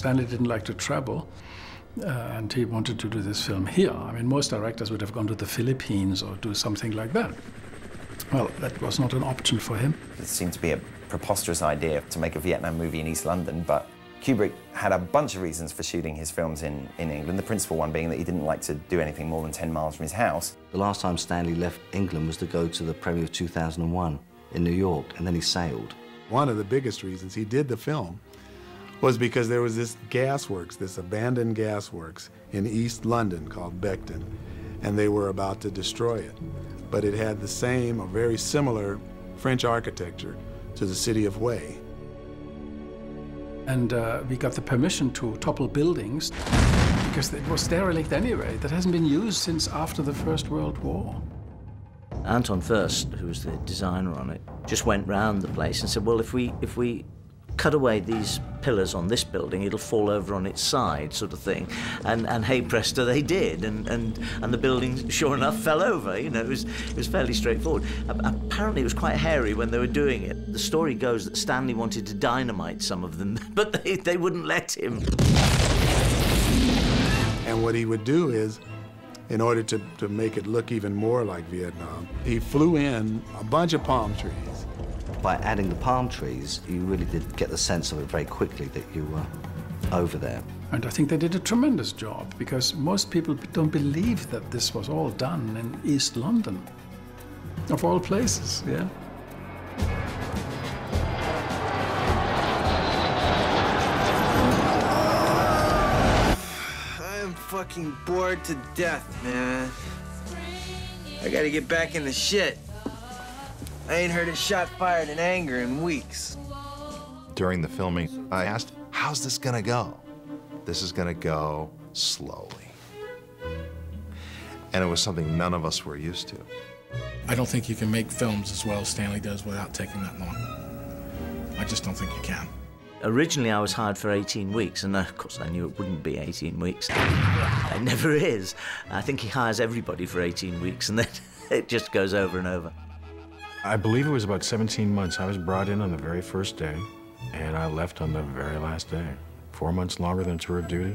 Stanley didn't like to travel, and he wanted to do this film here. I mean, most directors would have gone to the Philippines or do something like that. Well, that was not an option for him. It seemed to be a preposterous idea to make a Vietnam movie in East London, but Kubrick had a bunch of reasons for shooting his films in England, the principal one being that he didn't like to do anything more than 10 miles from his house. The last time Stanley left England was to go to the premiere of 2001 in New York, and then he sailed. One of the biggest reasons he did the film was because there was this gasworks, this abandoned gasworks in East London called Beckton, and they were about to destroy it. But it had the same, or very similar, French architecture to the city of Hue. And we got the permission to topple buildings because it was derelict anyway. That hasn't been used since after the First World War. Anton Furst, who was the designer on it, just went round the place and said, well, if we cut away these pillars on this building, it'll fall over on its side, sort of thing. And hey presto, they did, and the building, sure enough, fell over. You know, it was fairly straightforward. Apparently, it was quite hairy when they were doing it. The story goes that Stanley wanted to dynamite some of them, but they wouldn't let him. And what he would do is, in order to make it look even more like Vietnam, he flew in a bunch of palm trees. By adding the palm trees, you really did get the sense of it very quickly that you were over there. And I think they did a tremendous job, because most people don't believe that this was all done in East London, of all places, yeah. I'm fucking bored to death, man. I gotta get back in the shit. I ain't heard a shot fired in anger in weeks. During the filming, I asked, how's this gonna go? This is gonna go slowly. And it was something none of us were used to. I don't think you can make films as well as Stanley does without taking that long. I just don't think you can. Originally, I was hired for 18 weeks, and of course I knew it wouldn't be 18 weeks. It never is. I think he hires everybody for 18 weeks, and then it just goes over and over. I believe it was about 17 months. I was brought in on the very first day, and I left on the very last day. 4 months longer than tour of duty.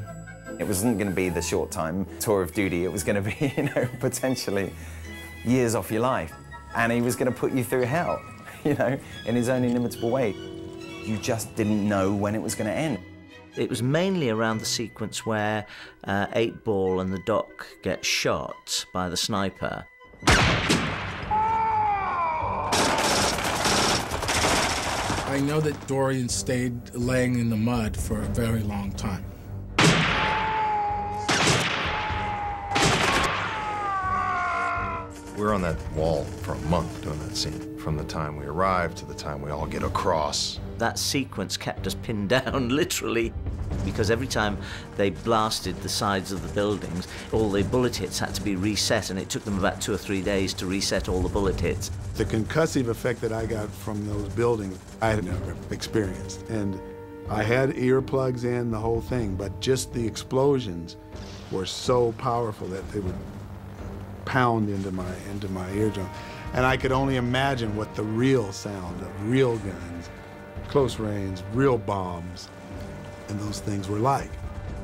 It wasn't going to be the short-time tour of duty. It was going to be, you know, potentially years off your life. And he was going to put you through hell, you know, in his own inimitable way. You just didn't know when it was going to end. It was mainly around the sequence where 8-Ball and the Doc get shot by the sniper. I know that Dorian stayed laying in the mud for a very long time. We were on that wall for a month doing that scene, from the time we arrived to the time we all get across. That sequence kept us pinned down, literally, because every time they blasted the sides of the buildings, all the bullet hits had to be reset, and it took them about 2 or 3 days to reset all the bullet hits. The concussive effect that I got from those buildings, I had never experienced. And I had earplugs in, the whole thing, but just the explosions were so powerful that they would pound into my eardrum. And I could only imagine what the real sound of real guns, close range, real bombs, and those things were like.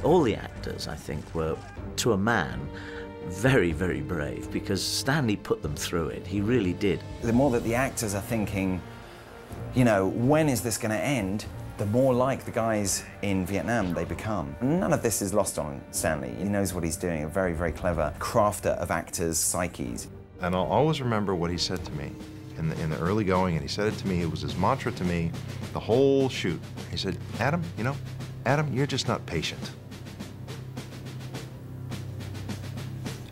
All the actors, I think, were, to a man, very, very brave, because Stanley put them through it. He really did. The more that the actors are thinking, you know, when is this going to end, the more like the guys in Vietnam they become. None of this is lost on Stanley. He knows what he's doing, a very, very clever crafter of actors' psyches. And I'll always remember what he said to me in the early going, and he said it to me, it was his mantra to me, the whole shoot. He said, Adam, you know, Adam, you're just not patient.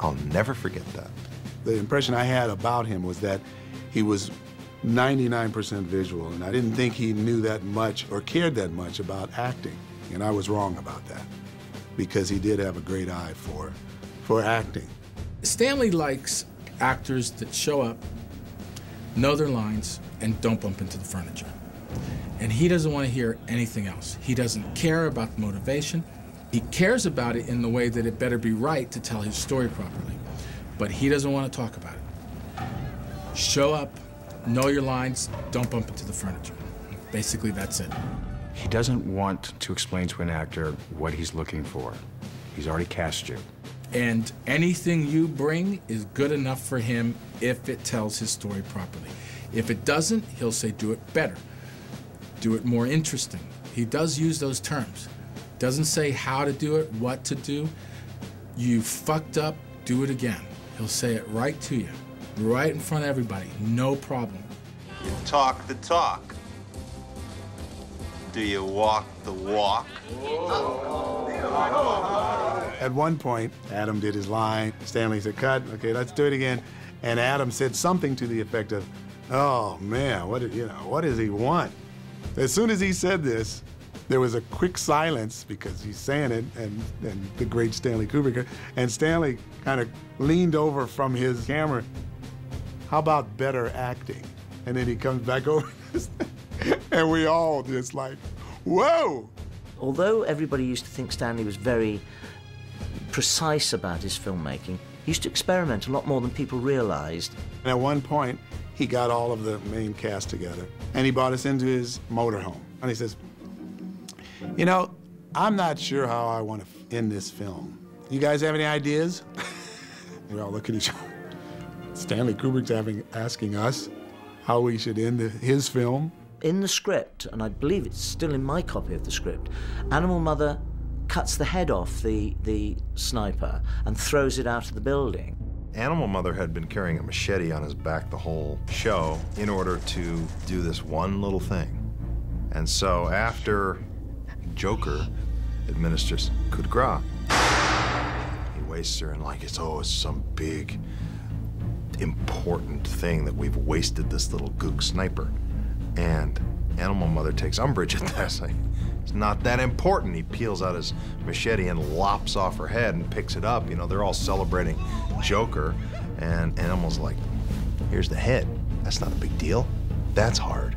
I'll never forget that. The impression I had about him was that he was 99% visual, and I didn't think he knew that much or cared that much about acting. And I was wrong about that, because he did have a great eye for acting. Stanley likes actors that show up, know their lines, and don't bump into the furniture. And he doesn't want to hear anything else. He doesn't care about the motivation. He cares about it in the way that it better be right to tell his story properly. But he doesn't want to talk about it. Show up, know your lines, don't bump into the furniture. Basically, that's it. He doesn't want to explain to an actor what he's looking for. He's already cast you. And anything you bring is good enough for him if it tells his story properly. If it doesn't, he'll say, do it better. Do it more interesting. He does use those terms. Doesn't say how to do it, what to do. You fucked up, do it again. He'll say it right to you, right in front of everybody, no problem. You talk the talk. Do you walk the walk? At one point, Adam did his line. Stanley said, cut, okay, let's do it again. And Adam said something to the effect of, oh man, what does he want? As soon as he said this, there was a quick silence because he's saying it, and the great Stanley Kubrick, and Stanley kind of leaned over from his camera. How about better acting? And then he comes back over, and we all just like, whoa! Although everybody used to think Stanley was very precise about his filmmaking, he used to experiment a lot more than people realized. And at one point, he got all of the main cast together, and he brought us into his motorhome. And he says, you know, I'm not sure how I want to end this film. You guys have any ideas? We all look at each other. Stanley Kubrick's asking us how we should end his film. In the script, and I believe it's still in my copy of the script, Animal Mother cuts the head off the sniper and throws it out of the building. Animal Mother had been carrying a machete on his back the whole show in order to do this one little thing. And so after Joker administers coup de grace, he wastes her and like it's some big, important thing that we've wasted this little gook sniper. And Animal Mother takes umbrage at that. Like, it's not that important. He peels out his machete and lops off her head and picks it up. You know, they're all celebrating Joker, and Animal's like, here's the head. That's not a big deal. That's hard.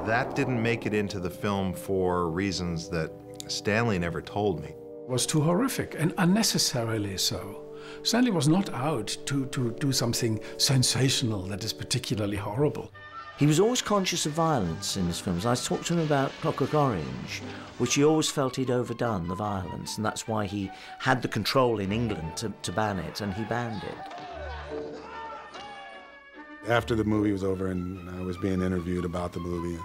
That didn't make it into the film for reasons that Stanley never told me. It was too horrific, and unnecessarily so. Stanley was not out to do something sensational that is particularly horrible. He was always conscious of violence in his films. I talked to him about Clockwork Orange, which he always felt he'd overdone the violence, and that's why he had the control in England to ban it, and he banned it. After the movie was over and I was being interviewed about the movie,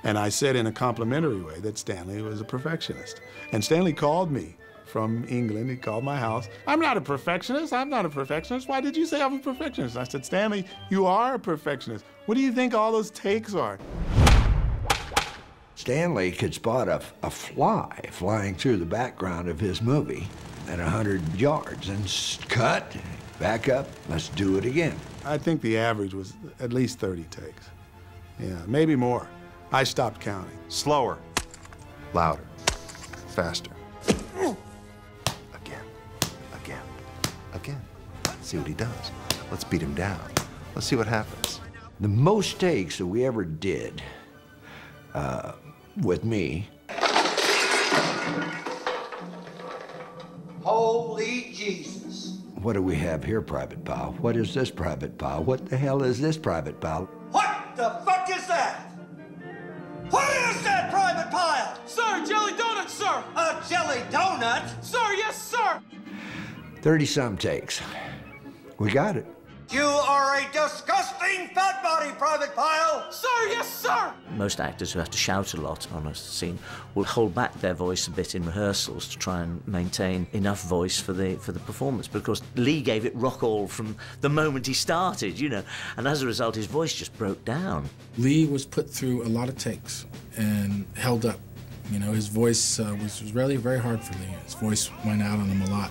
and I said in a complimentary way that Stanley was a perfectionist. And Stanley called me from England. He called my house. I'm not a perfectionist. I'm not a perfectionist. Why did you say I'm a perfectionist? I said, Stanley, you are a perfectionist. What do you think all those takes are? Stanley could spot a fly flying through the background of his movie at 100 yards and cut, back up, let's do it again. I think the average was at least 30 takes. Yeah, maybe more. I stopped counting. Slower, louder, faster. Again. See what he does. Let's beat him down. Let's see what happens. The most takes that we ever did with me. Holy Jesus. What do we have here, Private Pal? What is this, Private Pal? What the hell is this, Private Pal? What the fuck is that? What is that, Private Pile? Sir, jelly donut, sir! A jelly donut? Sir, yes, sir! 30-some takes. We got it. You are a disgusting fat body, Private Pile! Sir, yes, sir! Most actors who have to shout a lot on a scene will hold back their voice a bit in rehearsals to try and maintain enough voice for the performance, because Lee gave it rock all from the moment he started, you know, and as a result his voice just broke down. Lee was put through a lot of takes and held up. You know, his voice was really very hard for Lee. His voice went out on him a lot.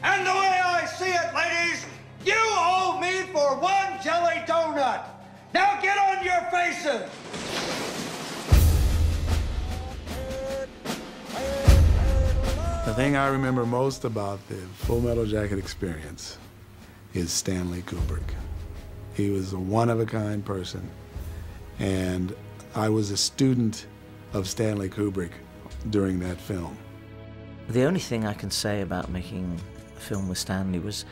And the way I see it, ladies, you owe me for one jelly donut. Now get on your faces. The thing I remember most about the Full Metal Jacket experience is Stanley Kubrick. He was a one-of-a-kind person, and I was a student of Stanley Kubrick during that film. The only thing I can say about making a film with Stanley was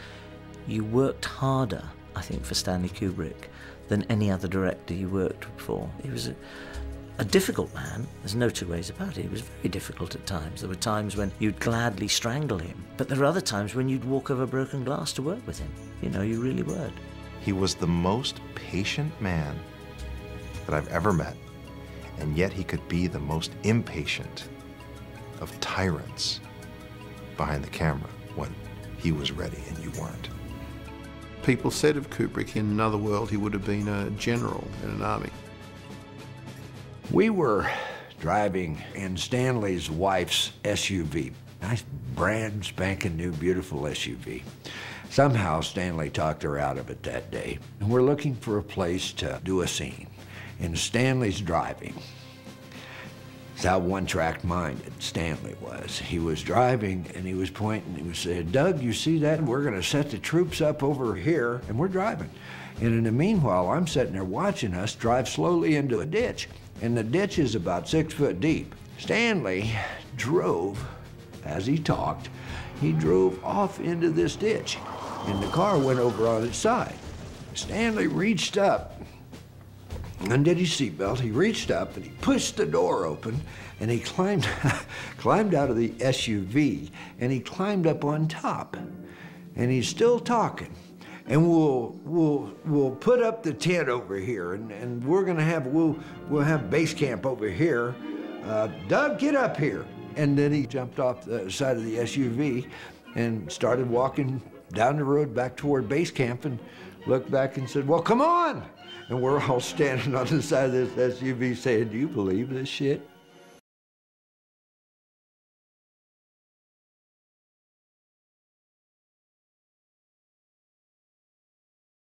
you worked harder, I think, for Stanley Kubrick than any other director you worked for. He was a difficult man. There's no two ways about it. He was very difficult at times. There were times when you'd gladly strangle him, but there were other times when you'd walk over broken glass to work with him. You know, you really would. He was the most patient man that I've ever met, and yet he could be the most impatient of tyrants behind the camera when he was ready and you weren't. People said of Kubrick, in another world, he would have been a general in an army. We were driving in Stanley's wife's SUV. Nice, brand spanking new, beautiful SUV. Somehow Stanley talked her out of it that day. And we're looking for a place to do a scene. And Stanley's driving. That's how one-track minded Stanley was. He was driving and he was pointing, he was saying, "Doug, you see that? We're gonna set the troops up over here," and we're driving. And in the meanwhile, I'm sitting there watching us drive slowly into a ditch. And the ditch is about 6 foot deep. Stanley drove, as he talked, he drove off into this ditch. And the car went over on its side. Stanley reached up, undid his seatbelt, he reached up and he pushed the door open and he climbed out of the SUV and he climbed up on top. And he's still talking. And we'll put up the tent over here, and we're gonna have we'll have base camp over here. Doug, get up here. And then he jumped off the side of the SUV and started walking down the road back toward base camp and looked back and said, "Well, come on!" And we're all standing on the side of this SUV saying, "Do you believe this shit?"